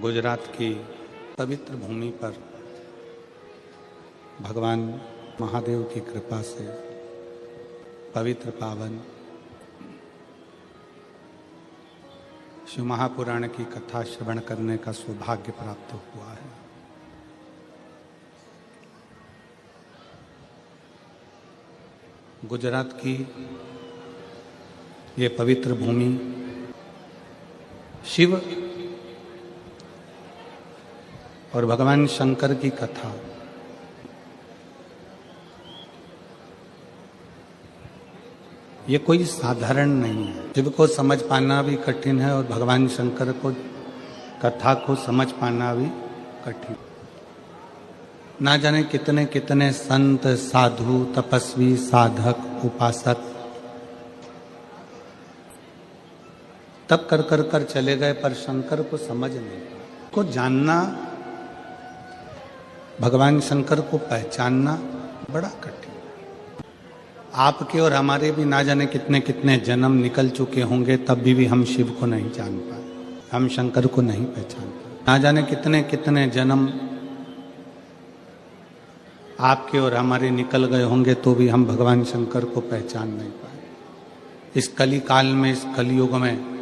गुजरात की पवित्र भूमि पर भगवान महादेव की कृपा से पवित्र पावन शिव महापुराण की कथा श्रवण करने का सौभाग्य प्राप्त हुआ है। गुजरात की ये पवित्र भूमि शिव और भगवान शंकर की कथा ये कोई साधारण नहीं है। शिव को समझ पाना भी कठिन है और भगवान शंकर को कथा को समझ पाना भी कठिन। ना जाने कितने कितने संत, साधु, तपस्वी, साधक, उपासक तब कर कर कर चले गए, पर शंकर को समझ नहीं पाए। को जानना, भगवान शंकर को पहचानना बड़ा कठिन। आपके और हमारे भी ना जाने कितने कितने जन्म निकल चुके होंगे, तब भी हम शिव को नहीं जान पाए, हम शंकर को नहीं पहचान पाए। ना जाने कितने कितने जन्म आपके और हमारे निकल गए होंगे, तो भी हम भगवान शंकर को पहचान नहीं पाए। इस कली काल में, इस कलयुग में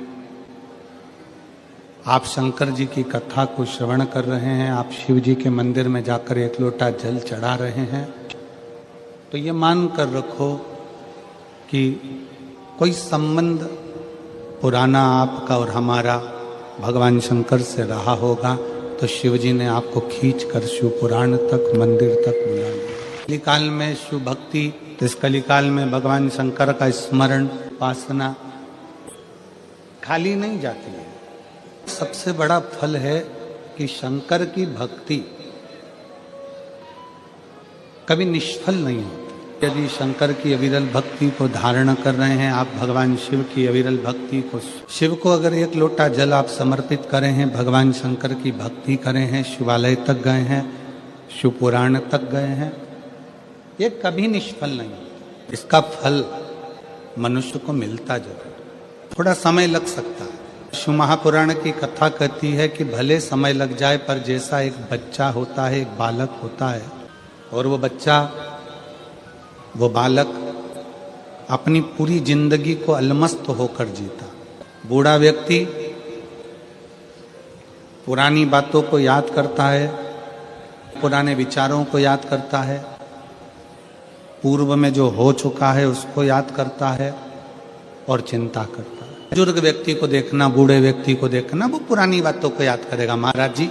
आप शंकर जी की कथा को श्रवण कर रहे हैं, आप शिव जी के मंदिर में जाकर एक लोटा जल चढ़ा रहे हैं, तो ये मान कर रखो कि कोई संबंध पुराना आपका और हमारा भगवान शंकर से रहा होगा। तो शिव जी ने आपको खींच कर शिव पुराण तक, मंदिर तक बुला लिया। कलिकाल में शिव भक्ति, इस कलिकाल में भगवान शंकर का स्मरण, उपासना खाली नहीं जाती है। सबसे बड़ा फल है कि शंकर की भक्ति कभी निष्फल नहीं होती। यदि शंकर की अविरल भक्ति को धारण कर रहे हैं आप, भगवान शिव की अविरल भक्ति को, शिव को अगर एक लोटा जल आप समर्पित करें हैं, भगवान शंकर की भक्ति करें हैं, शिवालय तक गए हैं, शिव पुराण तक गए हैं, ये कभी निष्फल नहीं। इसका फल मनुष्य को मिलता जरूर, थोड़ा समय लग सकता है। शिव महापुराण की कथा कहती है कि भले समय लग जाए, पर जैसा एक बच्चा होता है, एक बालक होता है, और वो बच्चा, वो बालक अपनी पूरी जिंदगी को अलमस्त होकर जीता। बूढ़ा व्यक्ति पुरानी बातों को याद करता है, पुराने विचारों को याद करता है, पूर्व में जो हो चुका है उसको याद करता है और चिंता करता है। बुजुर्ग व्यक्ति को देखना, बूढ़े व्यक्ति को देखना, वो पुरानी बातों को याद करेगा। महाराज जी,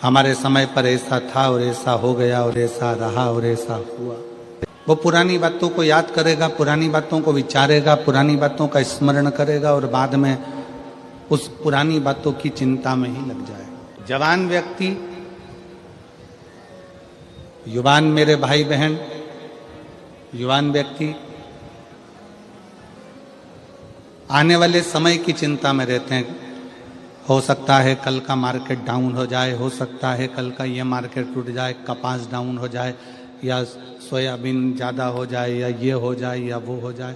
हमारे समय पर ऐसा था और ऐसा हो गया और ऐसा रहा और ऐसा हुआ। वो पुरानी बातों को याद करेगा, पुरानी बातों को विचारेगा, पुरानी बातों का स्मरण करेगा और बाद में उस पुरानी बातों की चिंता में ही लग जाएगा। जवान व्यक्ति, युवान मेरे भाई बहन, युवान व्यक्ति आने वाले समय की चिंता में रहते हैं। हो सकता है कल का मार्केट डाउन हो जाए, हो सकता है कल का ये मार्केट टूट जाए, कपास डाउन हो जाए, या सोयाबीन ज़्यादा हो जाए, या ये हो जाए या वो हो जाए।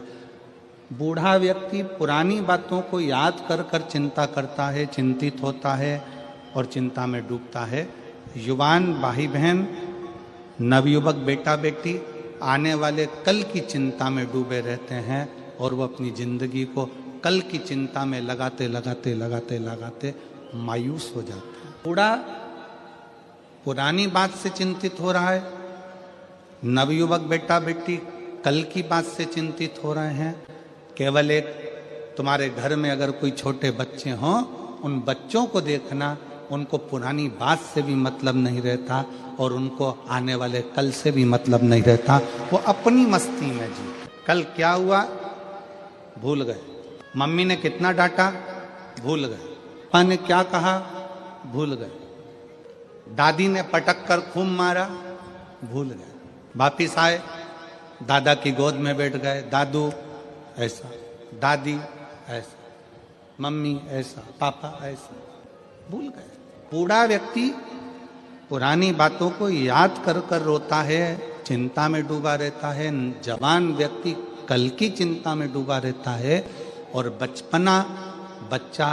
बूढ़ा व्यक्ति पुरानी बातों को याद कर कर चिंता करता है, चिंतित होता है और चिंता में डूबता है। युवान भाई बहन, नवयुवक बेटा बेटी आने वाले कल की चिंता में डूबे रहते हैं और वो अपनी जिंदगी को कल की चिंता में लगाते लगाते लगाते लगाते मायूस हो जाते हैं। बूढ़ा पुरानी बात से चिंतित हो रहा है, नवयुवक बेटा बेटी कल की बात से चिंतित हो रहे हैं। केवल एक, तुम्हारे घर में अगर कोई छोटे बच्चे हों, उन बच्चों को देखना, उनको पुरानी बात से भी मतलब नहीं रहता और उनको आने वाले कल से भी मतलब नहीं रहता। वो अपनी मस्ती में जी, कल क्या हुआ भूल गए, मम्मी ने कितना डांटा भूल गए, पापा ने क्या कहा भूल गए, दादी ने पटक कर खूब मारा भूल गए। वापिस आए, दादा की गोद में बैठ गए, दादू ऐसा, दादी ऐसा, मम्मी ऐसा, पापा ऐसा, भूल गए। बूढ़ा व्यक्ति पुरानी बातों को याद कर कर रोता है, चिंता में डूबा रहता है। जवान व्यक्ति कल की चिंता में डूबा रहता है और बचपना बच्चा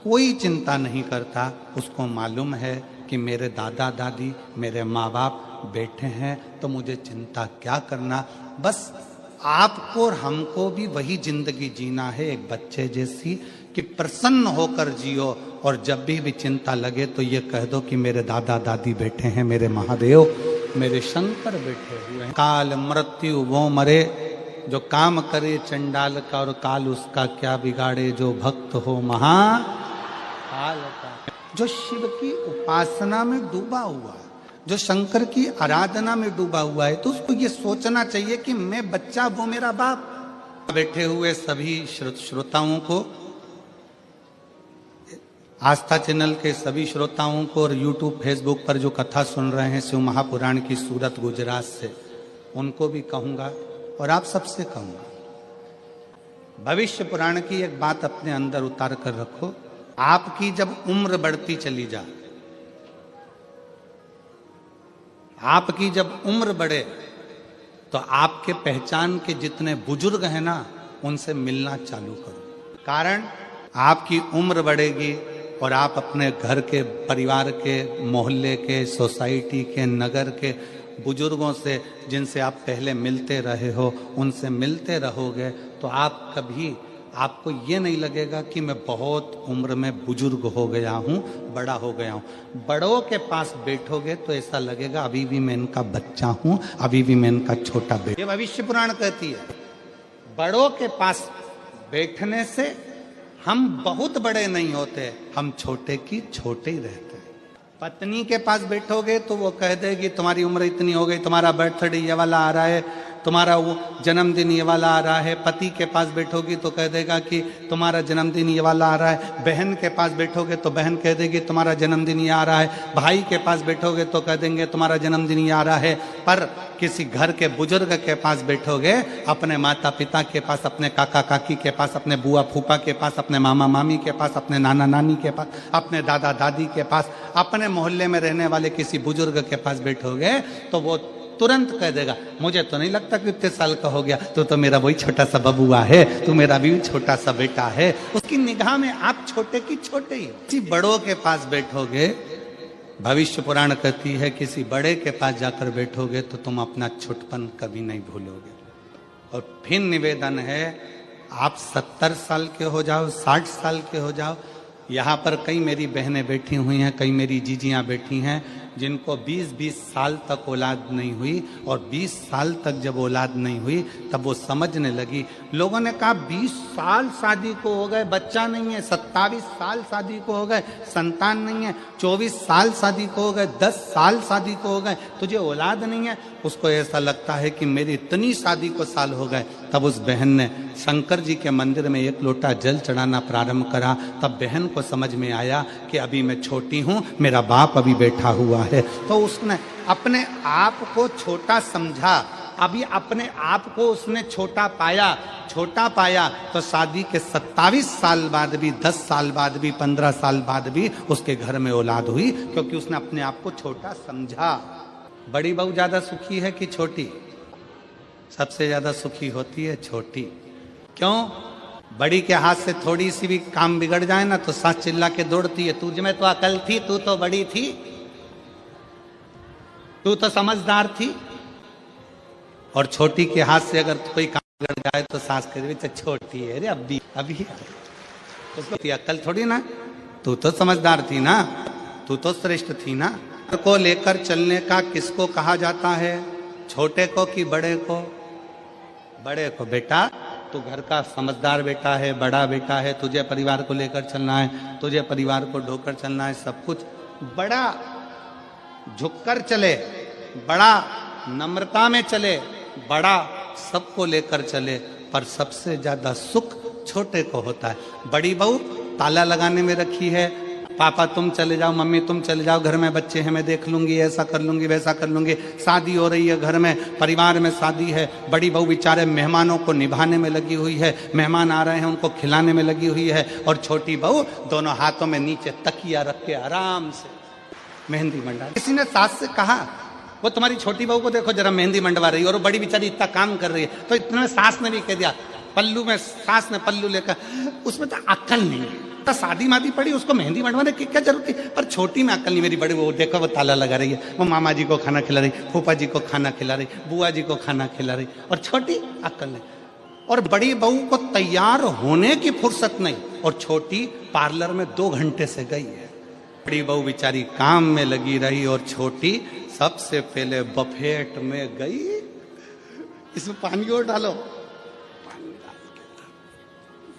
कोई चिंता नहीं करता। उसको मालूम है कि मेरे दादा दादी, मेरे माँ बाप बैठे हैं, तो मुझे चिंता क्या करना। बस आपको और हमको भी वही जिंदगी जीना है, एक बच्चे जैसी, कि प्रसन्न होकर जियो। और जब भी चिंता लगे तो ये कह दो कि मेरे दादा दादी बैठे हैं, मेरे महादेव, मेरे शंकर बैठे हुए हैं। काल मृत्यु वो मरे, जो काम करे चंडाल का, और काल उसका क्या बिगाड़े, जो भक्त हो महाकाल का। जो शिव की उपासना में डूबा हुआ है, जो शंकर की आराधना में डूबा हुआ है, तो उसको ये सोचना चाहिए कि मैं बच्चा, वो मेरा बाप। बैठे हुए सभी श्रोताओं को, आस्था चैनल के सभी श्रोताओं को, और यूट्यूब फेसबुक पर जो कथा सुन रहे हैं शिव महापुराण की सूरत गुजरात से, उनको भी कहूंगा और आप सबसे कहूंगा, भविष्य पुराण की एक बात अपने अंदर उतार कर रखो। आपकी जब उम्र बढ़ती चली जाए, आपकी जब उम्र बढ़े, तो आपके पहचान के जितने बुजुर्ग हैं ना, उनसे मिलना चालू करो। कारण आपकी उम्र बढ़ेगी और आप अपने घर के, परिवार के, मोहल्ले के, सोसाइटी के, नगर के बुजुर्गों से, जिनसे आप पहले मिलते रहे हो, उनसे मिलते रहोगे, तो आप कभी, आपको ये नहीं लगेगा कि मैं बहुत उम्र में बुजुर्ग हो गया हूँ, बड़ा हो गया हूँ। बड़ों के पास बैठोगे तो ऐसा लगेगा अभी भी मैं इनका बच्चा हूँ, अभी भी मैं इनका छोटा बेटा। ये भविष्य पुराण कहती है, बड़ों के पास बैठने से हम बहुत बड़े नहीं होते, हम छोटे की छोटे ही रहते हैं। पत्नी के पास बैठोगे तो वो कह देगी तुम्हारी उम्र इतनी हो गई, तुम्हारा बर्थडे ये वाला आ रहा है, तुम्हारा वो जन्मदिन ये वाला आ रहा है। पति के पास बैठोगी तो कह देगा कि तुम्हारा जन्मदिन ये वाला आ रहा है। बहन के पास बैठोगे तो बहन कह देगी तुम्हारा जन्मदिन ये आ रहा है। भाई के पास बैठोगे तो कह देंगे तुम्हारा जन्मदिन ये आ रहा है। पर किसी घर के बुजुर्ग के पास बैठोगे, अपने माता पिता के पास, अपने काका काकी के पास, अपने बुआ फूफा के पास, अपने मामा मामी के पास, अपने नाना नानी के पास, अपने दादा दादी के पास, अपने मोहल्ले में रहने वाले किसी बुजुर्ग के पास बैठोगे, तो वो तुरंत कह देगा मुझे तो नहीं लगता कि इतने साल का हो गया, तो मेरा वही छोटा सा बबुआ है, तू मेरा भी छोटा सा बेटा है। उसकी निगाह में आप छोटे की छोटे ही। किसी बड़ों के पास बैठोगे, भविष्य पुराण कहती है किसी बड़े के पास जाकर बैठोगे तो तुम अपना छोटपन कभी नहीं भूलोगे। और फिर निवेदन है, आप 70 साल के हो जाओ, 60 साल के हो जाओ, यहाँ पर कई मेरी बहनें बैठी हुई हैं, कई मेरी जीजियाँ बैठी हैं, जिनको 20-20 साल तक औलाद नहीं हुई, और 20 साल तक जब औलाद नहीं हुई तब वो समझने लगी। लोगों ने कहा 20 साल शादी को हो गए, बच्चा नहीं है, 27 साल शादी को हो गए, संतान नहीं है, 24 साल शादी को हो गए, 10 साल शादी को हो गए, तुझे औलाद नहीं है। उसको ऐसा लगता है कि मेरी इतनी शादी को साल हो गए। तब उस बहन ने शंकर जी के मंदिर में 1 लोटा जल चढ़ाना प्रारंभ करा। तब बहन को समझ में आया कि अभी मैं छोटी हूँ, मेरा बाप अभी बैठा हुआ है। तो उसने अपने आप को छोटा समझा, अभी अपने आप को उसने छोटा पाया तो शादी के 27 साल बाद भी, 10 साल बाद भी, 15 साल बाद भी उसके घर में औलाद हुई, क्योंकि उसने अपने आप को छोटा समझा। बड़ी बहू ज्यादा सुखी है कि छोटी? सबसे ज्यादा सुखी होती है छोटी। क्यों? बड़ी के हाथ से थोड़ी सी भी काम बिगड़ जाए ना तो सास चिल्ला के दौड़ती है, तुझ में तो अकल थी, तू तो बड़ी थी, तू तो समझदार थी। और छोटी के हाथ से अगर कोई काम बिगड़ जाए तो सास कह छोटी है रे, अभी उसको अकल थोड़ी ना, तू तो समझदार थी ना, तू तो श्रेष्ठ थी ना। को लेकर चलने का किसको कहा जाता है? छोटे को कि बड़े को? बड़े को। बेटा तू घर का समझदार बेटा है, बड़ा बेटा है, तुझे परिवार को लेकर चलना है, तुझे परिवार को ढोकर चलना है, सब कुछ बड़ा झुककर चले, बड़ा नम्रता में चले, बड़ा सबको लेकर चले। पर सबसे ज्यादा सुख छोटे को होता है। बड़ी बहू ताला लगाने में रखी है, पापा तुम चले जाओ, मम्मी तुम चले जाओ, घर में बच्चे हैं, मैं देख लूंगी, ऐसा कर लूंगी, वैसा कर लूंगी। शादी हो रही है, घर में परिवार में शादी है, बड़ी बहू बेचारे मेहमानों को निभाने में लगी हुई है, मेहमान आ रहे हैं उनको खिलाने में लगी हुई है, और छोटी बहू दोनों हाथों में नीचे तकिया रख के आराम से मेहंदी मंडा। किसी ने सास से कहा वो तुम्हारी छोटी बहू को देखो जरा मेहंदी मंडवा रही है, और वो बड़ी बेचारी इतना काम कर रही है। तो इतने में सास ने भी कह दिया, पल्लू में सास ने पल्लू लेकर, उसमें तो अक्ल नहीं है, तो शादी मादी पड़ी, उसको मेहंदी बनवाने की क्या जरूरत थी? पर छोटी में अक्ल नहीं, मेरी बड़ी वो देखो वो ताला लगा रही है, वो मामा जी को खाना खिला रही, फूफा जी को खाना खिला रही, बुआ जी को खाना खिला रही, और छोटी अक्ल नहीं। और बड़ी बहू को तैयार होने की फुर्सत नहीं, और छोटी पार्लर में 2 घंटे से गई है। बड़ी बहू बेचारी काम में लगी रही और छोटी सबसे पहले बफेट में गई। इसमें पानी और डालो,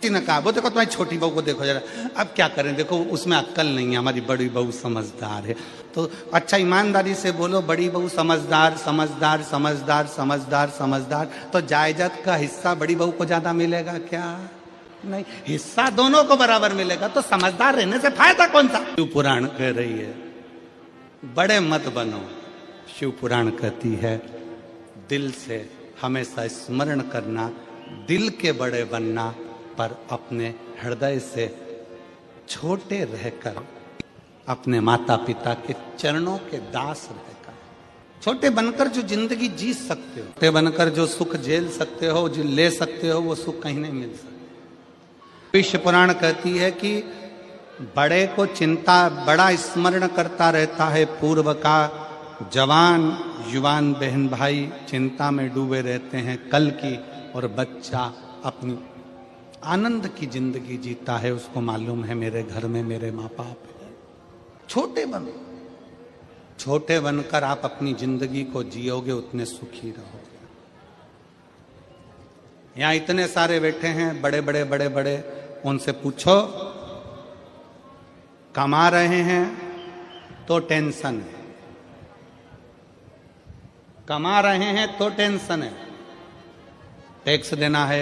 ने कहा वो देखो तुम्हारी छोटी बहू को देखो जरा। अब क्या करें, देखो उसमें अक्ल नहीं है, हमारी बड़ी बहू समझदार है। तो अच्छा ईमानदारी से बोलो, बड़ी बहू समझदार समझदार समझदार समझदार समझदार, तो जायदाद का हिस्सा बड़ी बहू को ज्यादा मिलेगा क्या? नहीं, हिस्सा दोनों को बराबर मिलेगा। तो समझदार रहने से फायदा कौन सा? शिव पुराण कह रही है बड़े मत बनो। शिव पुराण कहती है दिल से हमेशा स्मरण करना, दिल के बड़े बनना, पर अपने हृदय से छोटे रहकर अपने माता पिता के चरणों के दास रहकर, छोटे बनकर जो जिंदगी जी सकते हो, छोटे बनकर जो सुख झेल सकते हो, जो ले सकते हो, वो सुख कहीं नहीं मिल सकता। विश्व पुराण कहती है कि बड़े को चिंता, बड़ा स्मरण करता रहता है पूर्व का, जवान युवान बहन भाई चिंता में डूबे रहते हैं कल की, और बच्चा अपनी आनंद की जिंदगी जीता है, उसको मालूम है मेरे घर में मेरे माँ बाप है। छोटे बनो, छोटे बनकर आप अपनी जिंदगी को जियोगे उतने सुखी रहोगे। यहां इतने सारे बैठे हैं बड़े बड़े बड़े बड़े, उनसे पूछो कमा रहे हैं तो टेंशन है, कमा रहे हैं तो टेंशन है, टैक्स देना है,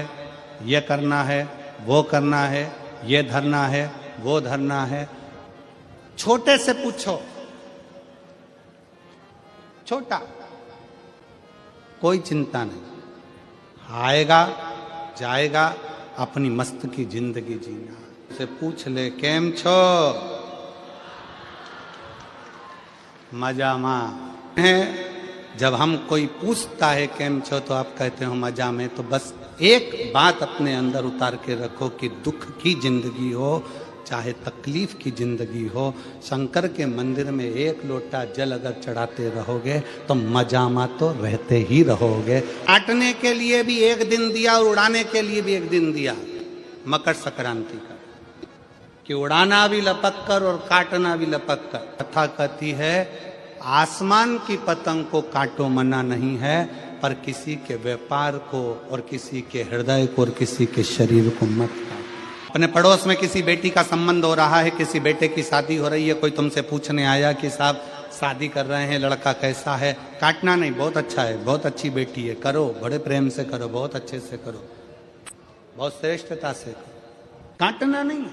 ये करना है, वो करना है, ये धरना है, वो धरना है। छोटे से पूछो, छोटा कोई चिंता नहीं, आएगा जाएगा, अपनी मस्त की जिंदगी जीना। से पूछ ले केम छो, मजा मां है। जब हम कोई पूछता है केम छो तो आप कहते हो मजा में, तो बस एक बात अपने अंदर उतार के रखो कि दुख की जिंदगी हो चाहे तकलीफ की जिंदगी हो, शंकर के मंदिर में 1 लोटा जल अगर चढ़ाते रहोगे तो मजामा तो रहते ही रहोगे। काटने के लिए भी 1 दिन दिया और उड़ाने के लिए भी 1 दिन दिया, मकर संक्रांति का, कि उड़ाना भी लपक कर और काटना भी लपक कर। कथा कहती है आसमान की पतंग को काटो मना नहीं है, पर किसी के व्यापार को और किसी के हृदय को और किसी के शरीर को मत काटो। अपने पड़ोस में किसी बेटी का संबंध हो रहा है, किसी बेटे की शादी हो रही है, कोई तुमसे पूछने आया कि साहब शादी कर रहे हैं, लड़का कैसा है? काटना नहीं, बहुत अच्छा है, बहुत अच्छी बेटी है, करो, बड़े प्रेम से करो, बहुत अच्छे से करो, बहुत श्रेष्ठता से करो, काटना नहीं।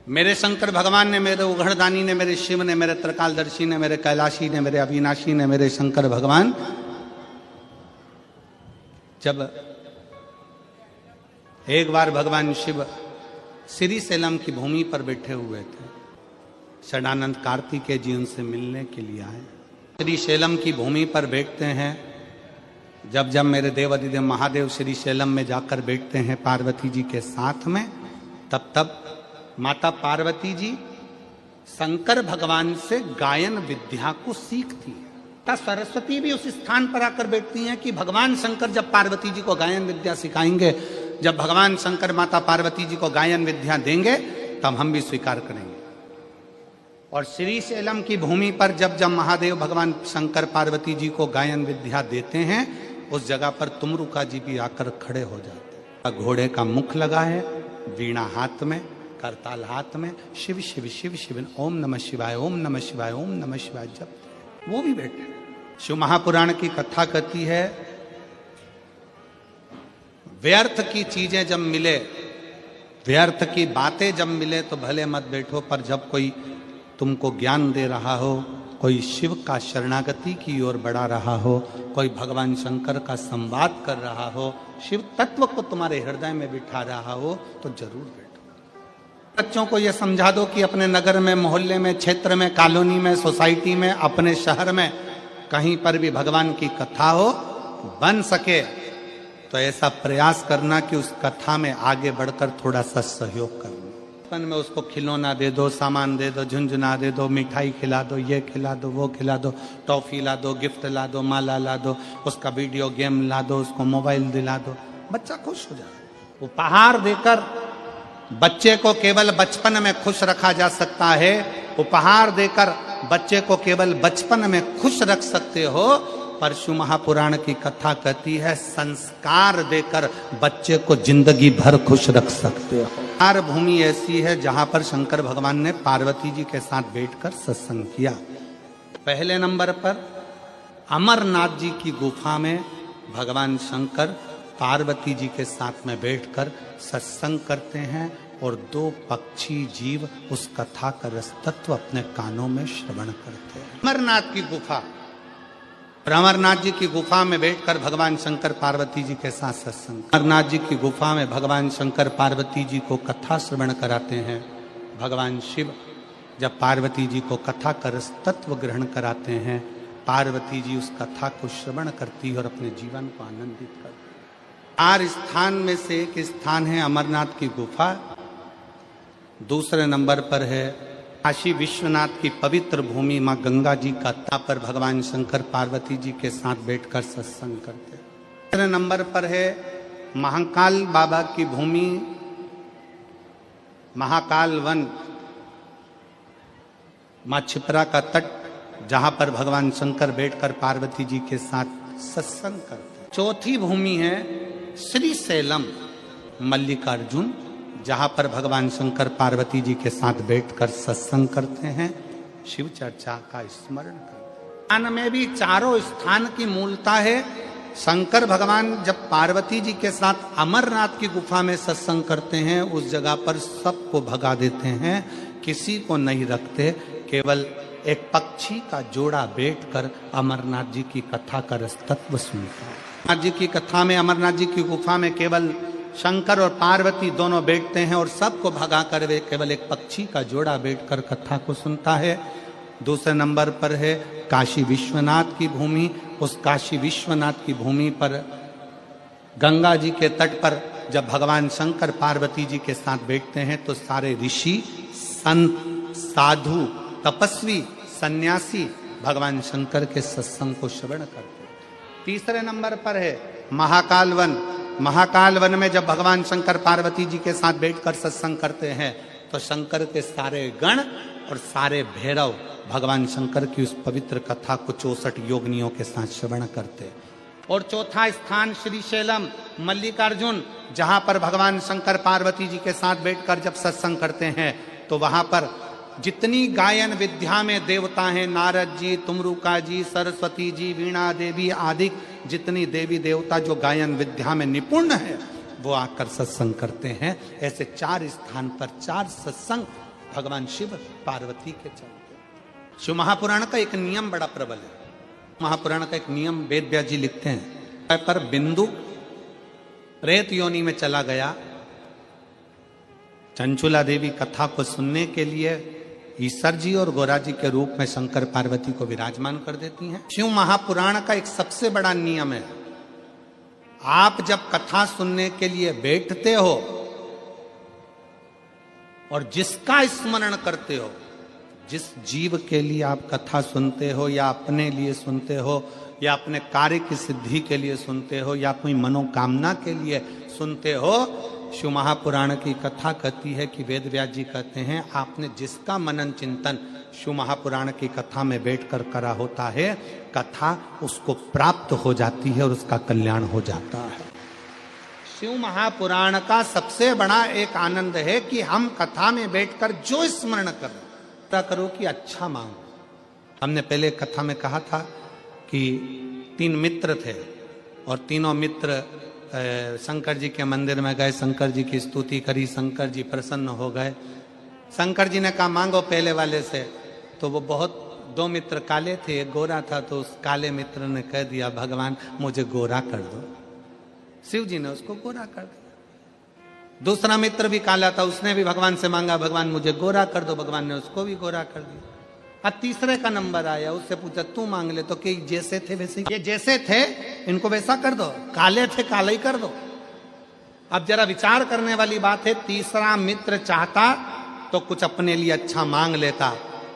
मेरे शंकर भगवान ने, मेरे उघड़दानी ने, मेरे शिव ने, मेरे त्रिकालदर्शी ने, मेरे कैलाशी ने, मेरे अविनाशी ने, मेरे शंकर भगवान जब एक बार भगवान शिव श्रीशैलम की भूमि पर बैठे हुए थे, षडानंद कार्तिकेय जी उनसे मिलने के लिए आए। श्रीशैलम की भूमि पर बैठते हैं, जब जब मेरे देवाधिदेव महादेव श्रीशैलम में जाकर बैठते हैं पार्वती जी के साथ में, तब तब माता पार्वती जी शंकर भगवान से गायन विद्या को सीखती है। तब सरस्वती भी उस स्थान पर आकर बैठती हैं कि भगवान शंकर जब पार्वती जी को गायन विद्या सिखाएंगे, जब भगवान शंकर माता पार्वती जी को गायन विद्या देंगे, तब हम भी स्वीकार करेंगे। और श्रीशैलम की भूमि पर जब जब महादेव भगवान शंकर पार्वती जी को गायन विद्या देते हैं, उस जगह पर तुमरुका जी भी आकर खड़े हो जाते हैं। घोड़े का मुख लगा है, वीणा हाथ में, करताल हाथ में, शिव शिव शिव शिव, ओम नमः शिवाय, ओम नमः शिवाय, ओम नमः शिवाय जब वो भी बैठे। शिव महापुराण की कथा कहती है व्यर्थ की चीजें जब मिले, व्यर्थ की बातें जब मिले तो भले मत बैठो, पर जब कोई तुमको ज्ञान दे रहा हो, कोई शिव का शरणागति की ओर बढ़ा रहा हो, कोई भगवान शंकर का संवाद कर रहा हो, शिव तत्व को तुम्हारे हृदय में बिठा रहा हो, तो जरूर बैठो। बच्चों को यह समझा दो कि अपने नगर में, मोहल्ले में, क्षेत्र में, कॉलोनी में, सोसाइटी में, अपने शहर में कहीं पर भी भगवान की कथा हो, बन सके तो ऐसा प्रयास करना कि उस कथा में आगे बढ़कर थोड़ा सा सहयोग करना। बचपन में उसको खिलौना दे दो, सामान दे दो, झुंझुना दे दो, मिठाई खिला दो, ये खिला दो, वो खिला दो, टॉफी ला दो, गिफ्ट ला दो, माला ला दो, उसका वीडियो गेम ला दो, उसको मोबाइल दिला दो, बच्चा खुश हो जाए। उपहार देकर बच्चे को केवल बचपन में खुश रखा जा सकता है। उपहार देकर बच्चे को केवल बचपन में खुश रख सकते हो। परशु महापुराण की कथा कहती है संस्कार देकर बच्चे को जिंदगी भर खुश रख सकते हो। चार भूमि ऐसी है जहां पर शंकर भगवान ने पार्वती जी के साथ बैठकर सत्संग किया। पहले नंबर पर अमरनाथ जी की गुफा में भगवान शंकर पार्वती जी के साथ में बैठकर सत्संग करते हैं और दो पक्षी जीव उस कथा का रसतत्व अपने कानों में श्रवण करते हैं। अमरनाथ की गुफा, अमरनाथ जी की गुफा में बैठकर भगवान शंकर पार्वती जी के साथ सत्संग। अमरनाथ जी की गुफा में भगवान शंकर पार्वती जी को कथा श्रवण कराते हैं। भगवान शिव जब पार्वती जी को कथा का रसतत्व ग्रहण कराते हैं, पार्वती जी उस कथा को श्रवण करती है और अपने जीवन को आनंदित करती है। 4 स्थान में से एक स्थान है अमरनाथ की गुफा। दूसरे नंबर पर है काशी विश्वनाथ की पवित्र भूमि मां गंगा जी का तट पर भगवान शंकर पार्वती जी के साथ बैठकर सत्संग करते। तीसरे नंबर पर है महाकाल बाबा की भूमि महाकाल वन, मां छिपरा का तट, जहां पर भगवान शंकर बैठकर पार्वती जी के साथ सत्संग करते। चौथी भूमि है श्री सैलम मल्लिकार्जुन, जहां पर भगवान शंकर पार्वती जी के साथ बैठकर सत्संग करते हैं, शिव चर्चा का स्मरण करते हैं। स्थान में भी चारों स्थान की मूलता है। शंकर भगवान जब पार्वती जी के साथ अमरनाथ की गुफा में सत्संग करते हैं, उस जगह पर सबको भगा देते हैं, किसी को नहीं रखते, केवल एक पक्षी का जोड़ा बैठकर अमरनाथ जी की कथा का रसतत्व सुनता है। अमरनाथ जी की कथा में, अमरनाथ जी की गुफा में केवल शंकर और पार्वती दोनों बैठते हैं और सबको भगा कर वे केवल एक पक्षी का जोड़ा बैठकर कथा को सुनता है। दूसरे नंबर पर है काशी विश्वनाथ की भूमि। उस काशी विश्वनाथ की भूमि पर गंगा जी के तट पर जब भगवान शंकर पार्वती जी के साथ बैठते हैं तो सारे ऋषि, संत, साधु, तपस्वी, सन्यासी भगवान शंकर के सत्संग को श्रवण करते हैं। तीसरे नंबर पर है महाकाल वन। महाकाल वन में जब भगवान शंकर पार्वती जी के साथ बैठकर सत्संग करते हैं तो शंकर के सारे गण और सारे भैरव भगवान शंकर की उस पवित्र कथा को 64 योगिनियों के साथ श्रवण करते। और चौथा स्थान श्री शैलम मल्लिकार्जुन, जहां पर भगवान शंकर पार्वती जी के साथ बैठकर जब सत्संग करते हैं तो वहां पर जितनी गायन विद्या में देवता हैं, नारद जी, तुमरुका जी, सरस्वती जी, वीणा देवी आदि जितनी देवी देवता जो गायन विद्या में निपुण है, वो आकर सत्संग करते हैं। ऐसे 4 स्थान पर 4 सत्संग भगवान शिव पार्वती के चलते। शिव महापुराण का एक नियम बड़ा प्रबल है। महापुराण का एक नियम वेद व्यास जी लिखते हैं, पर बिंदु प्रेत योनि में चला गया, चंचुला देवी कथा को सुनने के लिए ईश्वर जी और गोरा जी के रूप में शंकर पार्वती को विराजमान कर देती हैं। शिव महापुराण का एक सबसे बड़ा नियम है, आप जब कथा सुनने के लिए बैठते हो और जिसका स्मरण करते हो, जिस जीव के लिए आप कथा सुनते हो या अपने लिए सुनते हो या अपने कार्य की सिद्धि के लिए सुनते हो या कोई मनोकामना के लिए सुनते हो, शिव महापुराण की कथा कहती है कि वेद व्यास जी कहते हैं आपने जिसका मनन चिंतन शिव महापुराण की कथा में बैठकर करा होता है, कथा उसको प्राप्त हो जाती है और उसका कल्याण हो जाता है। शिव महापुराण का सबसे बड़ा एक आनंद है कि हम कथा में बैठकर जो स्मरण करो कि अच्छा मांगो। हमने पहले कथा में कहा था कि 3 मित्र थे और तीनों मित्र शंकर जी के मंदिर में गए, शंकर जी की स्तुति करी, शंकर जी प्रसन्न हो गए। शंकर जी ने कहा मांगो पहले वाले से, तो वो बहुत 2 मित्र काले थे, एक गोरा था, तो उस काले मित्र ने कह दिया भगवान मुझे गोरा कर दो। शिव जी ने उसको गोरा कर दिया। दूसरा मित्र भी काला था, उसने भी भगवान से मांगा भगवान मुझे गोरा कर दो, भगवान ने उसको भी गोरा कर दिया। अब तीसरे का नंबर आया, उससे पूछा तू मांग ले, तो कि जैसे थे वैसे, ये जैसे थे इनको वैसा कर दो, काले थे काला ही कर दो। अब जरा विचार करने वाली बात है, तीसरा मित्र चाहता तो कुछ अपने लिए अच्छा मांग लेता,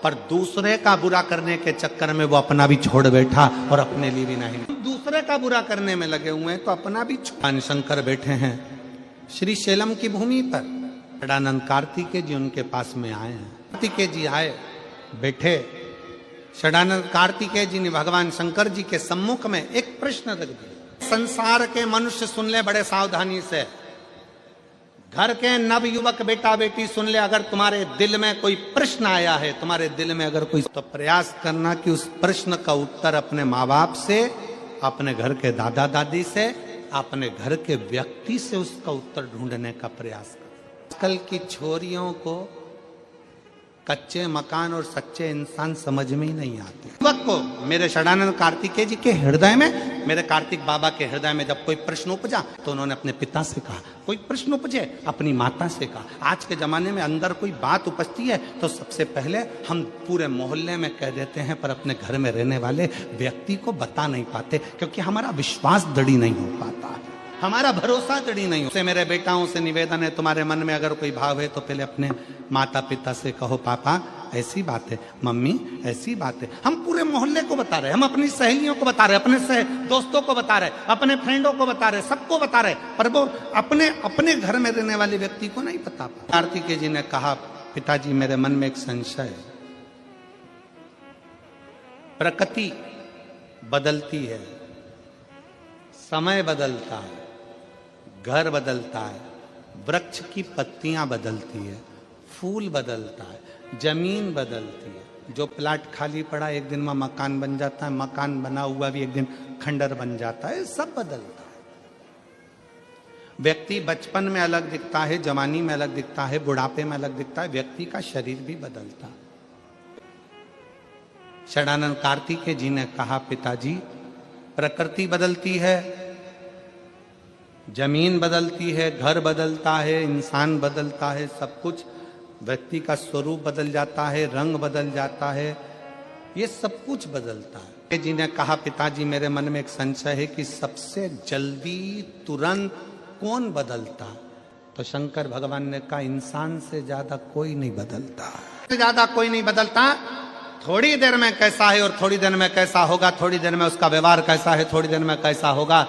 पर दूसरे का बुरा करने के चक्कर में वो अपना भी छोड़ बैठा और अपने लिए भी नहीं। दूसरे का बुरा करने में लगे हुए हैं तो अपना भी भगवान शंकर बैठे हैं श्री शैलम की भूमि पर। षडानंद कार्तिकेय जी उनके पास में आए हैं। कार्तिकेय जी आए, बैठे। षडानंद कार्तिकेय जी ने भगवान शंकर जी के सम्मुख में एक प्रश्न रख दिया। संसार के मनुष्य सुन ले बड़े सावधानी से, घर के नव युवक बेटा बेटी सुन ले, अगर तुम्हारे दिल में कोई प्रश्न आया है, तुम्हारे दिल में अगर कोई, तो प्रयास करना कि उस प्रश्न का उत्तर अपने माँ बाप से, अपने घर के दादा दादी से, अपने घर के व्यक्ति से उसका उत्तर ढूंढने का प्रयास कर। आजकल की छोरियों को कच्चे मकान और सच्चे इंसान समझ में ही नहीं आते। युवक को मेरे षडानंद कार्तिकेय जी के हृदय में, मेरे कार्तिक बाबा के हृदय में जब कोई प्रश्न उपजा तो उन्होंने अपने पिता से कहा, कोई प्रश्न उपजे अपनी माता से कहा। आज के जमाने में अंदर कोई बात उपजती है तो सबसे पहले हम पूरे मोहल्ले में कह देते हैं, पर अपने घर में रहने वाले व्यक्ति को बता नहीं पाते, क्योंकि हमारा विश्वास दृढ़ नहीं हो पाता, हमारा भरोसा दृढ़ नहीं हो। मेरे बेटाओं से निवेदन है, तुम्हारे मन में अगर कोई भाव है तो पहले अपने माता पिता से कहो, पापा ऐसी बात है, मम्मी ऐसी बात है। हम पूरे मोहल्ले को बता रहे, हम अपनी सहेलियों को बता रहे, अपने दोस्तों को बता रहे, अपने फ्रेंडों को बता रहे, सबको बता रहे, पर वो अपने घर में रहने वाले व्यक्ति को नहीं बता पा। कार्तिकेय जी ने कहा, पिताजी मेरे मन में एक संशय है। प्रकृति बदलती है, समय बदलता है, घर बदलता है, वृक्ष की पत्तियां बदलती है, फूल बदलता है, जमीन बदलती है। जो प्लाट खाली पड़ा एक दिन में मकान बन जाता है, मकान बना हुआ भी एक दिन खंडर बन जाता है, सब बदलता है। व्यक्ति बचपन में अलग दिखता है, जवानी में अलग दिखता है, बुढ़ापे में अलग दिखता है, व्यक्ति का शरीर भी बदलता है। षडानंद कार्तिकेय जी ने कहा, पिताजी प्रकृति बदलती है, जमीन बदलती है, घर बदलता है, इंसान बदलता है, सब कुछ, व्यक्ति का स्वरूप बदल जाता है, रंग बदल जाता है, ये सब कुछ बदलता है। जी ने कहा, पिताजी मेरे मन में एक संशय है कि सबसे जल्दी तुरंत कौन बदलता? तो शंकर भगवान ने कहा, इंसान से ज्यादा कोई नहीं बदलता, ज्यादा कोई नहीं बदलता। थोड़ी देर में कैसा है और थोड़ी देर में कैसा होगा, थोड़ी देर में उसका व्यवहार कैसा है, थोड़ी देर में कैसा होगा,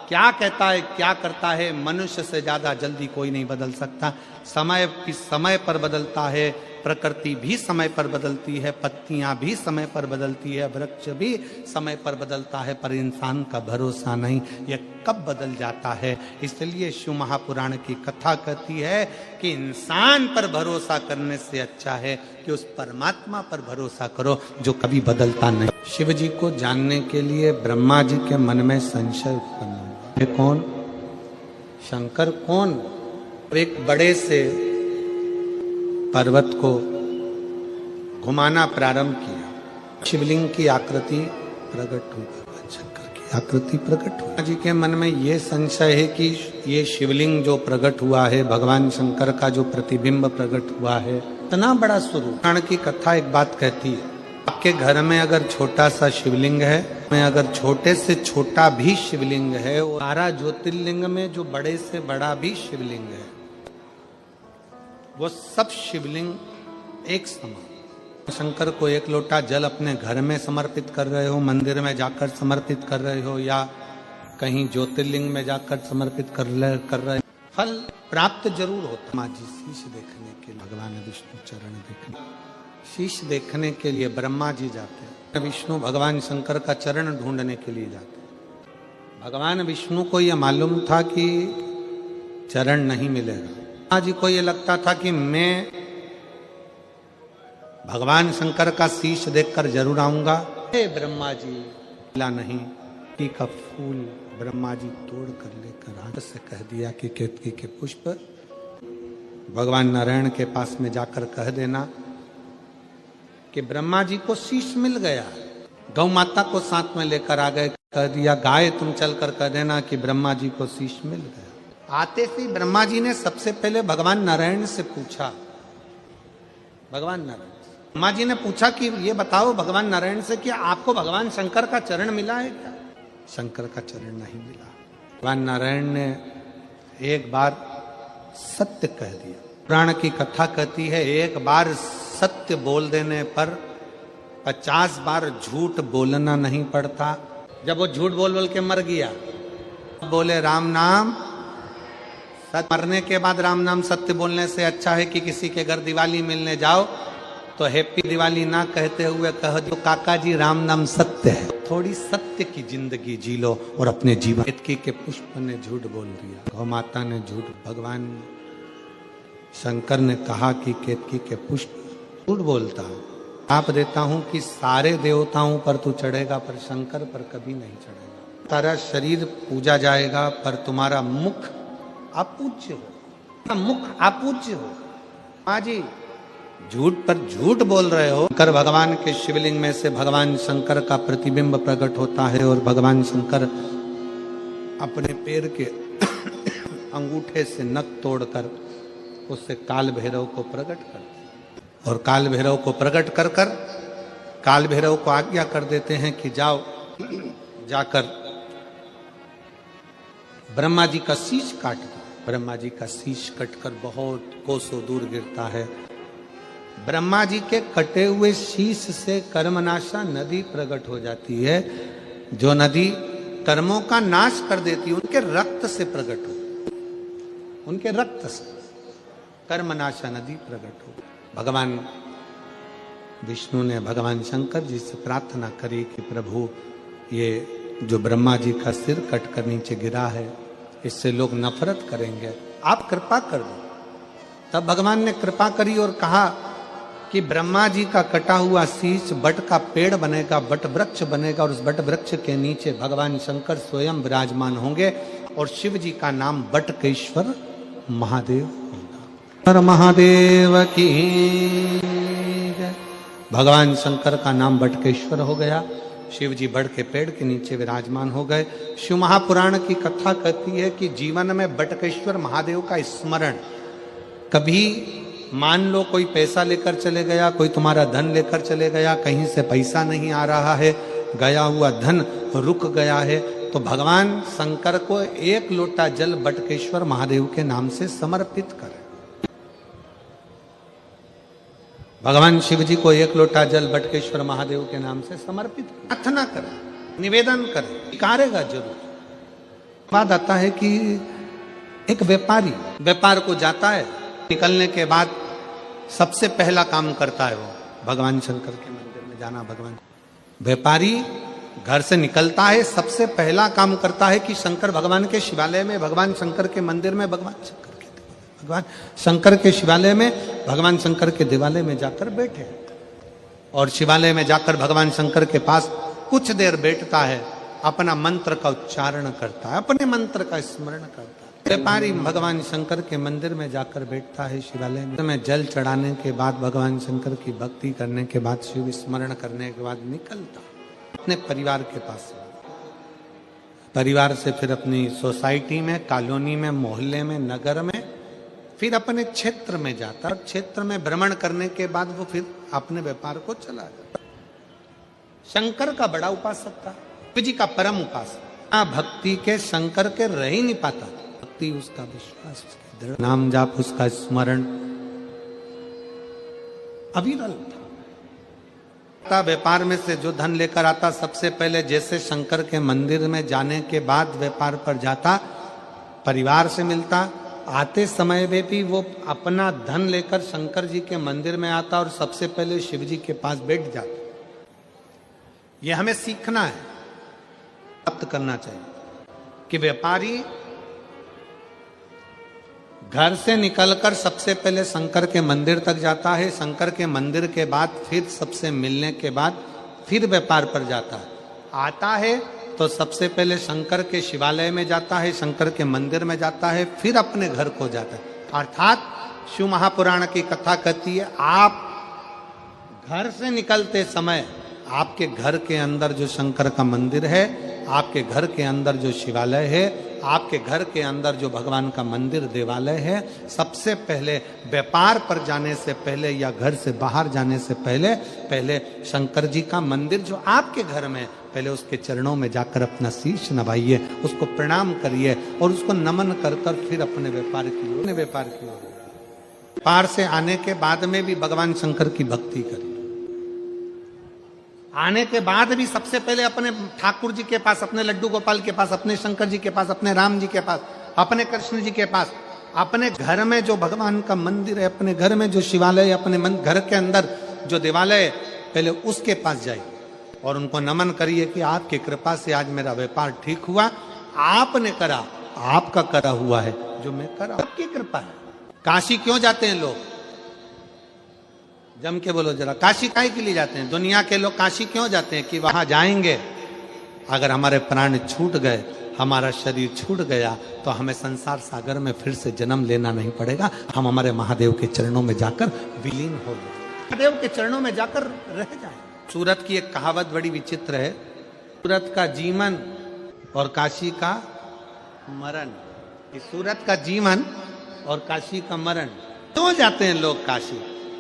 क्या कहता है, क्या करता है, मनुष्य से ज्यादा जल्दी कोई नहीं बदल सकता। समय पर बदलता है, प्रकृति भी समय पर बदलती है, पत्तियां भी समय पर बदलती है, वृक्ष भी समय पर बदलता है, पर इंसान का भरोसा नहीं, ये कब बदल जाता है। इसलिए शिव महापुराण की कथा कहती है कि इंसान पर भरोसा करने से अच्छा है कि उस परमात्मा पर भरोसा करो जो कभी बदलता नहीं। शिव जी को जानने के लिए ब्रह्मा जी के मन में संशय उत्पन्न हुआ, कौन? शंकर कौन? एक बड़े से पर्वत को घुमाना प्रारंभ किया, शिवलिंग की आकृति प्रकट हुई, भगवान शंकर की आकृति प्रकट हुई। जी के मन में ये संशय है कि ये शिवलिंग जो प्रकट हुआ है, भगवान शंकर का जो प्रतिबिंब प्रकट हुआ है, इतना बड़ा स्वरूप। पुराण की कथा एक बात कहती है, आपके घर में अगर छोटा सा शिवलिंग है, में अगर छोटे से छोटा भी शिवलिंग है, और 12 ज्योतिर्लिंग में जो बड़े से बड़ा भी शिवलिंग है, वो सब शिवलिंग एक समान। शंकर को एक लोटा जल अपने घर में समर्पित कर रहे हो, मंदिर में जाकर समर्पित कर रहे हो, या कहीं ज्योतिर्लिंग में जाकर समर्पित कर रहे हो, फल प्राप्त जरूर होता। माँ जी शीश देखने के लिए, भगवान विष्णु चरण देखने, शीश देखने के लिए ब्रह्मा जी जाते हैं, विष्णु भगवान शंकर का चरण ढूंढने के लिए जाते हैं। भगवान विष्णु को यह मालूम था कि चरण नहीं मिलेगा। ब्रह्मा जी को यह लगता था कि मैं भगवान शंकर का शीश देखकर जरूर आऊंगा। ब्रह्मा जी मिला नहीं, केतकी का फूल ब्रह्मा जी तोड़ कर लेकर हाथ से कह दिया कि केतकी के पुष्प भगवान नारायण के पास में जाकर कह देना कि ब्रह्मा जी को शीश मिल गया। गौ माता को साथ में लेकर आ गए, कह दिया गाय तुम चलकर कह देना कि ब्रह्मा जी को शीश मिल गया। आते से ब्रह्मा जी ने सबसे पहले भगवान नारायण से पूछा, भगवान नारायण, ब्रह्मा जी ने पूछा कि ये बताओ भगवान नारायण से कि आपको भगवान शंकर का चरण मिला है क्या? शंकर का चरण नहीं मिला। भगवान नारायण ने एक बार सत्य कह दिया, पुराण की कथा कहती है एक बार सत्य बोल देने पर 50 बार झूठ बोलना नहीं पड़ता। जब वो झूठ बोल बोल के मर गया, बोले राम नाम सत्य। मरने के बाद राम नाम सत्य बोलने से अच्छा है कि किसी के घर दिवाली मिलने जाओ तो हैप्पी दिवाली ना कहते हुए कह दो काका जी राम नाम सत्य है। थोड़ी सत्य की जिंदगी जी लो और अपने जीवन। केतकी के पुष्प ने झूठ बोल दिया, गौ माता ने झूठ, भगवान शंकर ने कहा कि केतकी के पुष्प झूठ बोलता। आप देता हूं कि सारे देवताओं पर तू चढ़ेगा पर शंकर पर कभी नहीं चढ़ेगा। तारा शरीर पूजा जाएगा पर तुम्हारा मुख अपूज्य हो, मुख अपूज्य हो। हाँ जी, झूठ पर झूठ बोल रहे हो। शंकर भगवान के शिवलिंग में से भगवान शंकर का प्रतिबिंब प्रकट होता है और भगवान शंकर अपने पैर के अंगूठे से नख तोड़कर उससे काल भैरव को प्रकट कर, और काल भैरव को प्रकट कर कर काल भैरव को आज्ञा कर देते हैं कि जाओ जाकर ब्रह्मा जी का शीश काट दो। ब्रह्मा जी का शीश कटकर बहुत कोसों दूर गिरता है। ब्रह्मा जी के कटे हुए शीश से कर्मनाशा नदी प्रकट हो जाती है, जो नदी कर्मों का नाश कर देती है। उनके रक्त से प्रकट हो, उनके रक्त से कर्मनाशा नदी प्रकट हो। भगवान विष्णु ने भगवान शंकर जी से प्रार्थना करी कि प्रभु ये जो ब्रह्मा जी का सिर कट कर नीचे गिरा है इससे लोग नफरत करेंगे, आप कृपा कर दो। तब भगवान ने कृपा करी और कहा कि ब्रह्मा जी का कटा हुआ शीश बट का पेड़ बनेगा, बट वृक्ष बनेगा और उस बट वृक्ष के नीचे भगवान शंकर स्वयं विराजमान होंगे और शिव जी का नाम बटकेश्वर महादेव होगा। महादेव की भगवान शंकर का नाम बटकेश्वर हो गया। शिव जी बड़ के पेड़ के नीचे विराजमान हो गए। शिव महापुराण की कथा कहती है कि जीवन में बटकेश्वर महादेव का स्मरण, कभी मान लो कोई पैसा लेकर चले गया, कोई तुम्हारा धन लेकर चले गया, कहीं से पैसा नहीं आ रहा है, गया हुआ धन रुक गया है, तो भगवान शंकर को एक लोटा जल बटकेश्वर महादेव के नाम से समर्पित करें। भगवान शिव जी को एक लोटा जल बटकेश्वर महादेव के नाम से समर्पित प्रार्थना करें, निवेदन करें, स्वीकारेगा जरूर। बात आता है कि एक व्यापारी व्यापार को जाता है, निकलने के बाद सबसे पहला काम करता है वो भगवान शंकर के मंदिर में जाना। भगवान व्यापारी घर से निकलता है, सबसे पहला काम करता है कि शंकर भगवान के शिवालय में, भगवान शंकर के मंदिर में, भगवान शंकर के शिवालय में, भगवान शंकर के देवालय में जाकर बैठे और शिवालय में जाकर भगवान शंकर के पास कुछ देर बैठता है, अपना मंत्र का उच्चारण करता है, अपने मंत्र का स्मरण करता है। व्यापारी भगवान शंकर के मंदिर में जाकर बैठता है, शिवालय में जल चढ़ाने के बाद, भगवान शंकर की भक्ति करने के बाद, शिव स्मरण करने के बाद निकलता अपने परिवार के पास। परिवार से फिर अपनी सोसाइटी में, कॉलोनी में, मोहल्ले में, नगर में, फिर अपने क्षेत्र में जाता है। क्षेत्र में भ्रमण करने के बाद वो फिर अपने व्यापार को चला जाता। शंकर का बड़ा उपासक था, शिव जी का परम उपासक। भक्ति के शंकर के रह ही नहीं पाता। भक्ति उसका विश्वास, उसका दृढ़ नाम जाप, उसका स्मरण अविरल था। व्यापार में से जो धन लेकर आता, सबसे पहले जैसे शंकर के मंदिर में जाने के बाद व्यापार पर जाता, परिवार से मिलता, आते समय में भी वो अपना धन लेकर शंकर जी के मंदिर में आता और सबसे पहले शिव जी के पास बैठ जाता। ये हमें सीखना है, प्राप्त करना चाहिए कि व्यापारी घर से निकलकर सबसे पहले शंकर के मंदिर तक जाता है, शंकर के मंदिर के बाद फिर सबसे मिलने के बाद फिर व्यापार पर जाता है। आता है तो सबसे पहले शंकर के शिवालय में जाता है, शंकर के मंदिर में जाता है, फिर अपने घर को जाता है। अर्थात शिव महापुराण की कथा कहती है, आप घर से निकलते समय आपके घर के अंदर जो शंकर का मंदिर है, आपके घर के अंदर जो शिवालय है, आपके घर के अंदर जो भगवान का मंदिर देवालय है, सबसे पहले व्यापार पर जाने से पहले या घर से बाहर जाने से पहले शंकर जी का मंदिर जो आपके घर में, पहले उसके चरणों में जाकर अपना शीश नभाइए, उसको प्रणाम करिए और उसको नमन कर कर फिर अपने व्यापार की ओर पार से आने के बाद में भी भगवान शंकर की भक्ति करी। आने के बाद भी सबसे पहले अपने ठाकुर जी के पास, अपने लड्डू गोपाल के पास, अपने शंकर जी के पास, अपने राम जी के पास, अपने कृष्ण जी के पास, अपने घर में जो भगवान का मंदिर है, अपने घर में जो शिवालय है, अपने घर के अंदर जो देवालय है, पहले उसके पास जाइए और उनको नमन करिए कि आपकी कृपा से आज मेरा व्यापार ठीक हुआ। आपने करा, आपका करा हुआ है जो मैं करा, आपकी कृपा है। काशी क्यों जाते हैं लोग? जम के बोलो जरा, काशी काहे के लिए जाते हैं? दुनिया के लोग काशी क्यों जाते हैं? कि वहां जाएंगे, अगर हमारे प्राण छूट गए, हमारा शरीर छूट गया, तो हमें संसार सागर में फिर से जन्म लेना नहीं पड़ेगा। हम हमारे महादेव के चरणों में जाकर विलीन हो जाए, महादेव के चरणों में जाकर रह जाए। सूरत की एक कहावत बड़ी विचित्र है, सूरत का जीवन और काशी का मरण। सूरत का जीवन और काशी का मरण। क्यों जाते हैं लोग काशी?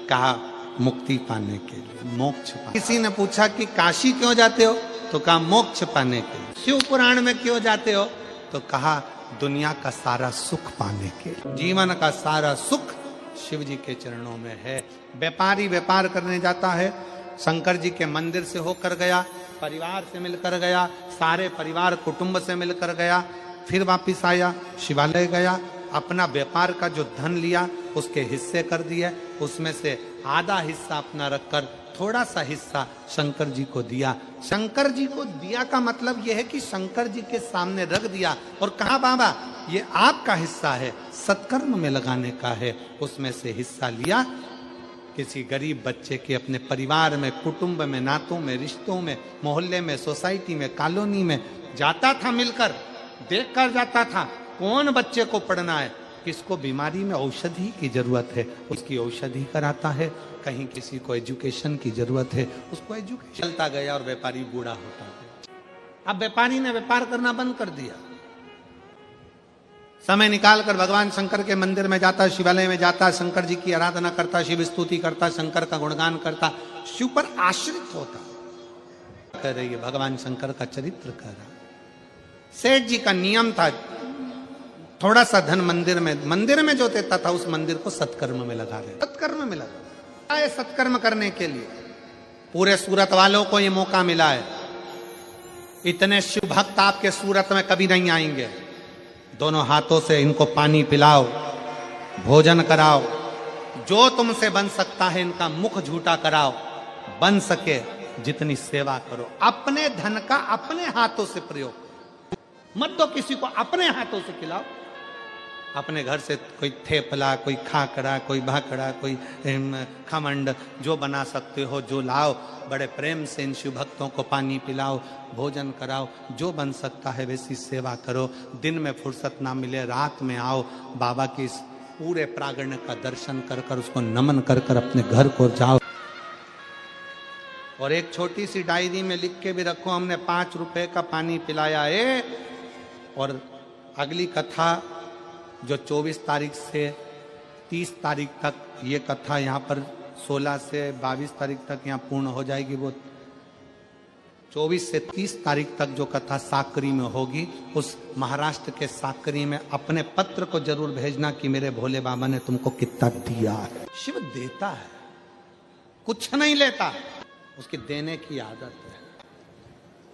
कहा मुक्ति पाने के लिए, मोक्ष पाने। किसी ने पूछा कि काशी क्यों जाते हो? तो कहा मोक्ष पाने के लिए। शिव पुराण में क्यों जाते हो? तो कहा दुनिया का सारा सुख पाने के लिए। जीवन का सारा सुख शिव जी के चरणों में है। व्यापारी व्यापार करने जाता है, शंकर जी के मंदिर से होकर गया, परिवार से मिलकर गया, सारे परिवार कुटुंब से मिलकर गया, फिर वापिस आया, शिवालय गया, अपना व्यापार का जो धन लिया उसके हिस्से कर दिया, उसमें से आधा हिस्सा अपना रखकर थोड़ा सा हिस्सा शंकर जी को दिया। शंकर जी को दिया का मतलब यह है कि शंकर जी के सामने रख दिया और कहा बाबा ये आपका हिस्सा है, सत्कर्म में लगाने का है। उसमें से हिस्सा लिया, किसी गरीब बच्चे के अपने परिवार में, कुटुंब में, नातों में, रिश्तों में, मोहल्ले में, सोसाइटी में, कॉलोनी में जाता था, मिलकर देख कर जाता था कौन बच्चे को पढ़ना है, किसको बीमारी में औषधि की जरूरत है, उसकी औषधि कराता है, कहीं किसी को एजुकेशन की जरूरत है, उसको एजुकेशन। चलता गया और व्यापारी बूढ़ा होता गया। अब व्यापारी ने व्यापार करना बंद कर दिया, समय निकालकर भगवान शंकर के मंदिर में जाता, शिवालय में जाता, शंकर जी की आराधना करता, शिव स्तुति करता, शंकर का गुणगान करता, शिव पर आश्रित होता। कह रही है भगवान शंकर का चरित्र कह रहा। सेठ जी का नियम था, थोड़ा सा धन मंदिर में जो देता था उस मंदिर को सत्कर्म में लगा दे। सत्कर्म में लगा है, सत्कर्म करने के लिए पूरे सूरत वालों को ये मौका मिला है। इतने शिव भक्त आपके सूरत में कभी नहीं आएंगे। दोनों हाथों से इनको पानी पिलाओ, भोजन कराओ, जो तुमसे बन सकता है इनका मुख झूठा कराओ, बन सके जितनी सेवा करो। अपने धन का अपने हाथों से प्रयोग मत दो किसी को, अपने हाथों से खिलाओ। अपने घर से कोई थेपला, कोई खाकड़ा, कोई भाकड़ा, कोई खमंड, जो बना सकते हो जो लाओ, बड़े प्रेम से इन शिव भक्तों को पानी पिलाओ, भोजन कराओ, जो बन सकता है वैसी सेवा करो। दिन में फुर्सत ना मिले, रात में आओ, बाबा की इस पूरे प्रांगण का दर्शन कर कर, उसको नमन कर कर अपने घर को जाओ। और एक छोटी सी डायरी में लिख के भी रखो, हमने 5 रुपए का पानी पिलाया है। और अगली कथा जो 24 तारीख से 30 तारीख तक, ये कथा यहाँ पर 16 से 22 तारीख तक यहाँ पूर्ण हो जाएगी। वो 24 से 30 तारीख तक जो कथा साकरी में होगी, उस महाराष्ट्र के साकरी में अपने पत्र को जरूर भेजना कि मेरे भोले बाबा ने तुमको कितना दिया है। शिव देता है, कुछ नहीं लेता, उसकी देने की आदत है।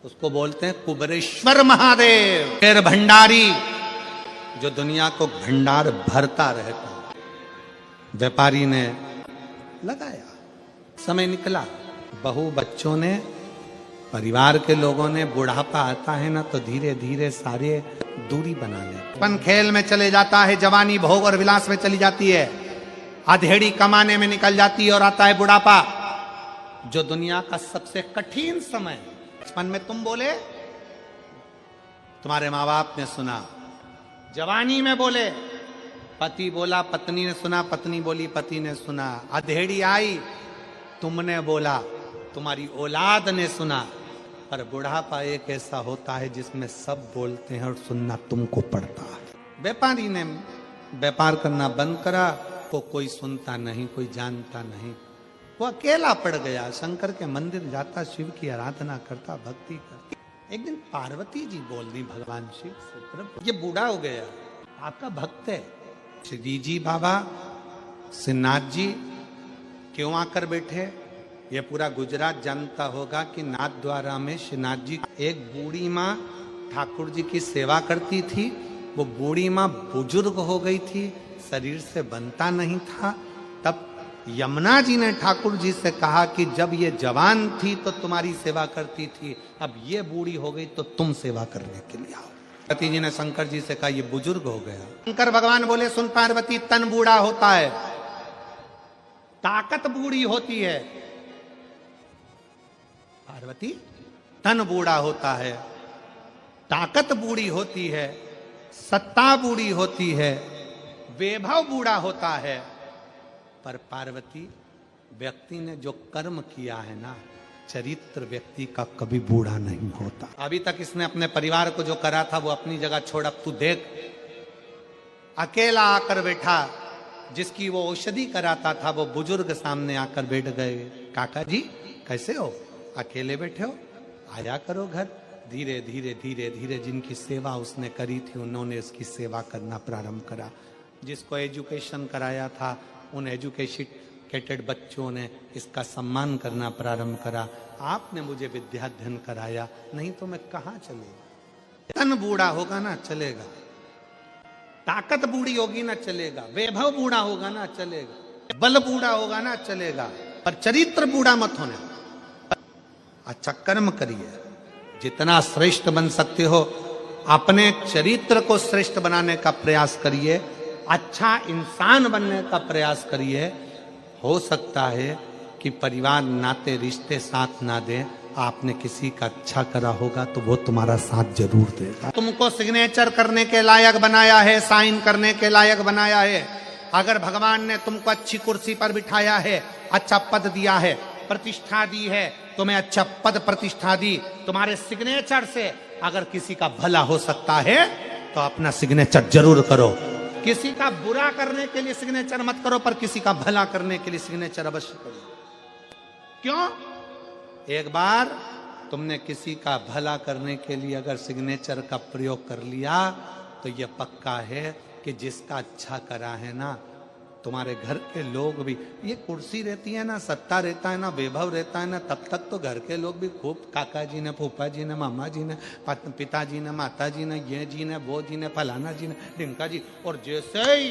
उसको बोलते हैं कुबेरेश्वर महादेव, शेर भंडारी, जो दुनिया को भंडार भरता रहता। व्यापारी ने लगाया, समय निकला, बहू बच्चों ने, परिवार के लोगों ने, बुढ़ापा आता है ना तो धीरे धीरे सारे दूरी बना लेते। पन खेल में चले जाता है, जवानी भोग और विलास में चली जाती है, अधेड़ी कमाने में निकल जाती है और आता है बुढ़ापा, जो दुनिया का सबसे कठिन समय। बचपन में तुम बोले, तुम्हारे माँ बाप ने सुना, जवानी में बोले, पति बोला, पत्नी ने सुना, पत्नी बोली, पति ने सुना, अधेड़ी आई, तुमने बोला, तुम्हारी औलाद ने सुना। पर बुढ़ापा एक ऐसा होता है जिसमें सब बोलते हैं और सुनना तुमको पड़ता है। व्यापारी ने व्यापार करना बंद करा, को कोई सुनता नहीं, कोई जानता नहीं, वो अकेला पड़ गया। शंकर के मंदिर जाता, शिव की आराधना करता, भक्ति करता। एक दिन पार्वती जी बोल दी भगवान शिव से, प्रभु ये बूढ़ा हो गया, आपका भक्त है, श्री जी बाबा श्रीनाथ जी क्यों आकर बैठे? ये पूरा गुजरात जानता होगा कि नाथ द्वारा में श्रीनाथ जी एक बूढ़ी माँ ठाकुर जी की सेवा करती थी। वो बूढ़ी माँ बुजुर्ग हो गई थी, शरीर से बनता नहीं था। तब यमुना जी ने ठाकुर जी से कहा कि जब ये जवान थी तो तुम्हारी सेवा करती थी, अब ये बूढ़ी हो गई तो तुम सेवा करने के लिए आओ। पार्वती जी ने शंकर जी से कहा ये बुजुर्ग हो गया। शंकर भगवान बोले सुन पार्वती, तन बूढ़ा होता है, ताकत बूढ़ी होती है। पार्वती, तन बूढ़ा होता है, ताकत बूढ़ी होती है, सत्ता बूढ़ी होती है, वैभव बूढ़ा होता है। पर पार्वती, व्यक्ति ने जो कर्म किया है ना, चरित्र व्यक्ति का कभी बूढ़ा नहीं होता। अभी तक इसने अपने परिवार को जो करा था वो अपनी जगह छोड़, अब तू देख अकेला आकर बैठा। जिसकी वो औषधि कराता था वो बुजुर्ग सामने आकर बैठ गए। काका जी कैसे हो? अकेले बैठे हो? आया करो घर। धीरे धीरे धीरे धीरे जिनकी सेवा उसने करी थी उन्होंने उसकी सेवा करना प्रारंभ करा। जिसको एजुकेशन कराया था उन एजुकेटेड बच्चों ने इसका सम्मान करना प्रारंभ करा। आपने मुझे विद्याध्ययन कराया, नहीं तो मैं कहाँ चलेगा। तन बूढ़ा होगा ना चलेगा, ताकत बूढ़ी होगी ना चलेगा, वैभव बूढ़ा होगा ना चलेगा, बल बूढ़ा होगा ना चलेगा, पर चरित्र बूढ़ा मत होने। अच्छा कर्म करिए, जितना श्रेष्ठ बन सकते हो अपने चरित्र को श्रेष्ठ बनाने का प्रयास करिए, अच्छा इंसान बनने का प्रयास करिए। हो सकता है कि परिवार नाते रिश्ते साथ ना दे, आपने किसी का अच्छा करा होगा तो वो तुम्हारा साथ जरूर देगा। तुमको सिग्नेचर करने के लायक बनाया है, साइन करने के लायक बनाया है। अगर भगवान ने तुमको अच्छी कुर्सी पर बिठाया है, अच्छा पद दिया है, प्रतिष्ठा दी है, तुम्हें अच्छा पद प्रतिष्ठा दी, तुम्हारे सिग्नेचर से अगर किसी का भला हो सकता है तो अपना सिग्नेचर जरूर करो। किसी का बुरा करने के लिए सिग्नेचर मत करो, पर किसी का भला करने के लिए सिग्नेचर अवश्य करो। क्यों? एक बार तुमने किसी का भला करने के लिए अगर सिग्नेचर का प्रयोग कर लिया तो यह पक्का है कि जिसका अच्छा करा है ना, तुम्हारे घर के लोग भी, ये कुर्सी रहती है ना, सत्ता रहता है ना, वैभव रहता है ना, तब तक तो घर के लोग भी खूब काका जी ने, फूफा जी ने, मामा जी ने, पिताजी ने, माता जी ने, ये जी ने, वो जी ने, फलाना जी ने, ढिमका जी। और जैसे ही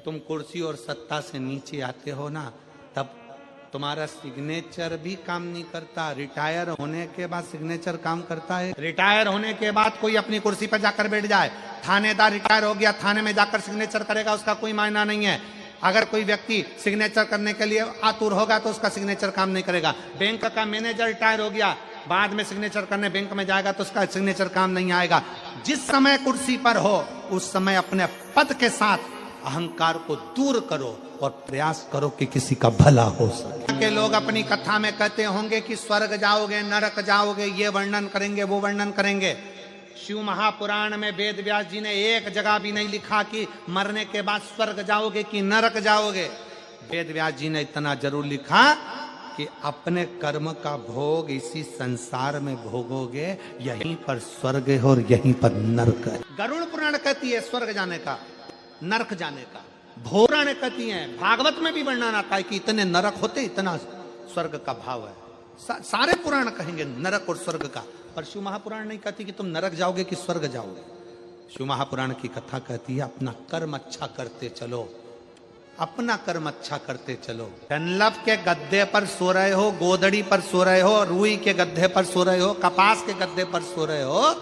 तुम कुर्सी और सत्ता से नीचे आते हो ना, तब तुम्हारा सिग्नेचर भी काम नहीं करता। रिटायर होने के बाद सिग्नेचर काम करता है। रिटायर होने के बाद कोई अपनी कुर्सी पर जाकर बैठ जाए, थानेदार रिटायर हो गया, थाने में जाकर सिग्नेचर करेगा, उसका कोई मायना नहीं है। अगर कोई व्यक्ति सिग्नेचर करने के लिए आतुर होगा तो उसका सिग्नेचर काम नहीं करेगा। बैंक का मैनेजर रिटायर हो गया, बाद में सिग्नेचर करने बैंक में जाएगा तो उसका सिग्नेचर काम नहीं आएगा। जिस समय कुर्सी पर हो उस समय अपने पद के साथ अहंकार को दूर करो और प्रयास करो कि किसी का भला हो सके। के लोग अपनी कथा में कहते होंगे कि स्वर्ग जाओगे, नरक जाओगे, ये वर्णन करेंगे, वो वर्णन करेंगे। शिव महापुराण में वेद व्यास जी ने एक जगह भी नहीं लिखा कि मरने के बाद स्वर्ग जाओगे कि नरक जाओगे। वेद व्यास जी ने इतना जरूर लिखा कि अपने कर्म का भोग इसी संसार में भोगोगे, यहीं पर स्वर्ग है और यहीं पर नरक है। गरुड़ पुराण कहती है स्वर्ग जाने का, नरक जाने का। पुराण कहती हैं, भागवत में भी वर्णन आता है कि इतने नरक होते, इतना स्वर्ग का भाव है। सारे पुराण कहेंगे नरक और स्वर्ग का, पर शिव महापुराण नहीं कहती कि तुम नरक जाओगे कि स्वर्ग जाओगे। शिव महापुराण की कथा कहती है अपना कर्म अच्छा करते चलो, अपना कर्म अच्छा करते चलो। डनलप के गद्दे पर सो रहे हो, गोदड़ी पर सो रहे हो, रुई के गद्दे पर सो रहे हो, कपास के गद्दे पर सो रहे हो,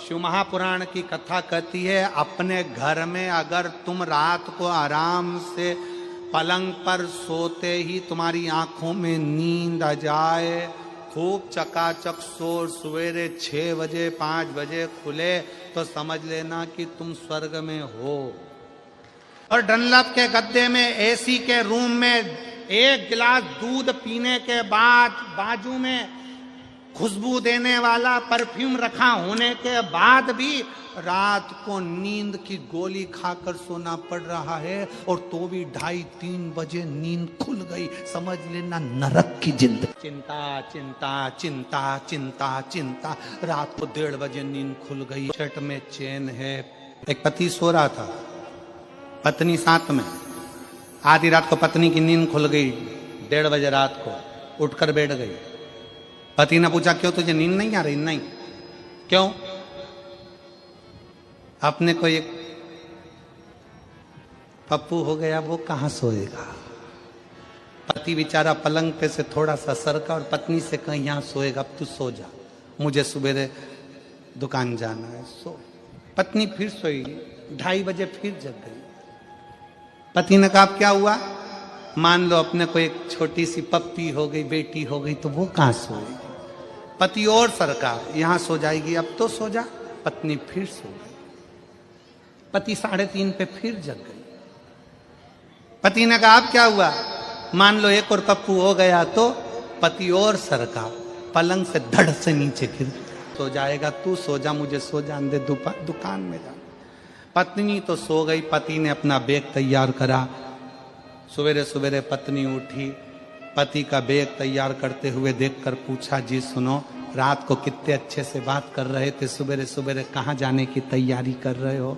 शिव महापुराण की कथा कहती है अपने घर में अगर तुम रात को आराम से पलंग पर सोते ही तुम्हारी आंखों में नींद आ जाए, खूब चकाचक सो, सवेरे 6 बजे 5 बजे खुले, तो समझ लेना कि तुम स्वर्ग में हो। और डनलप के गद्दे में एसी के रूम में 1 गिलास दूध पीने के बाद बाजू में खुशबू देने वाला परफ्यूम रखा होने के बाद भी रात को नींद की गोली खाकर सोना पड़ रहा है, और तो भी 2:30-3 बजे नींद खुल गई, समझ लेना नरक की जिंदगी। चिंता चिंता चिंता चिंता चिंता, रात को 1:30 बजे नींद खुल गई, शर्ट में चैन है। एक पति सो रहा था, पत्नी साथ में, आधी रात को पत्नी की नींद खुल गई, 1:30 बजे रात को उठकर बैठ गई। पति ने पूछा क्यों तुझे नींद नहीं आ रही? नहीं। क्यों? अपने को एक पप्पू हो गया, वो कहां सोएगा। पति बेचारा पलंग पे से थोड़ा सा सरका और पत्नी से कहा यहां सोएगा, अब तू सो जा, मुझे सुबह दुकान जाना है, सो। पत्नी फिर सोई, 2:30 बजे फिर जग गई। पति ने कहा क्या हुआ? मान लो अपने को एक छोटी सी पप्पी हो गई, बेटी हो गई, तो वो कहां सोएगी। पति और सरका, यहां सो जाएगी, अब तो सो जा। पत्नी फिर सो गई। पति 3:30 पे फिर जग गई। पति ने कहा अब क्या हुआ? मान लो एक और पप्पू हो गया, तो पति और सरका, पलंग से धड़ से नीचे गिर सो जाएगा, तू सो जा, मुझे सो जान दे, दुकान में जा। पत्नी तो सो गई। पति ने अपना बैग तैयार करा। सवेरे सवेरे पत्नी उठी, पति का बैग तैयार करते हुए देखकर पूछा जी सुनो, रात को कितने अच्छे से बात कर रहे थे, सवेरे सवेरे कहाँ जाने की तैयारी कर रहे हो?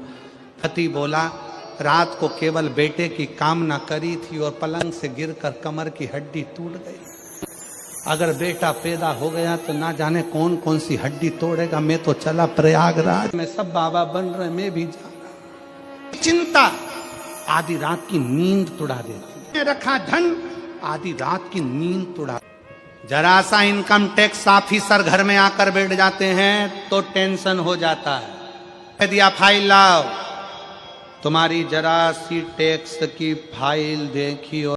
पति बोला रात को केवल बेटे की कामना करी थी और पलंग से गिरकर कमर की हड्डी टूट गई। अगर बेटा पैदा हो गया तो ना जाने कौन कौन सी हड्डी तोड़ेगा। मैं तो चला प्रयागराज में, सब बाबा बन रहे, मैं भी जा रहा। चिंता आधी रात की नींद तुड़ा देती है। रखा धन आधी रात की नींद तुड़ा। जरा सा इनकम टैक्स ऑफिसर घर में आकर बैठ जाते हैं तो टेंशन हो जाता है। दिया फाइल लाओ, तुम्हारी जरा सी टैक्स की फाइल देखी और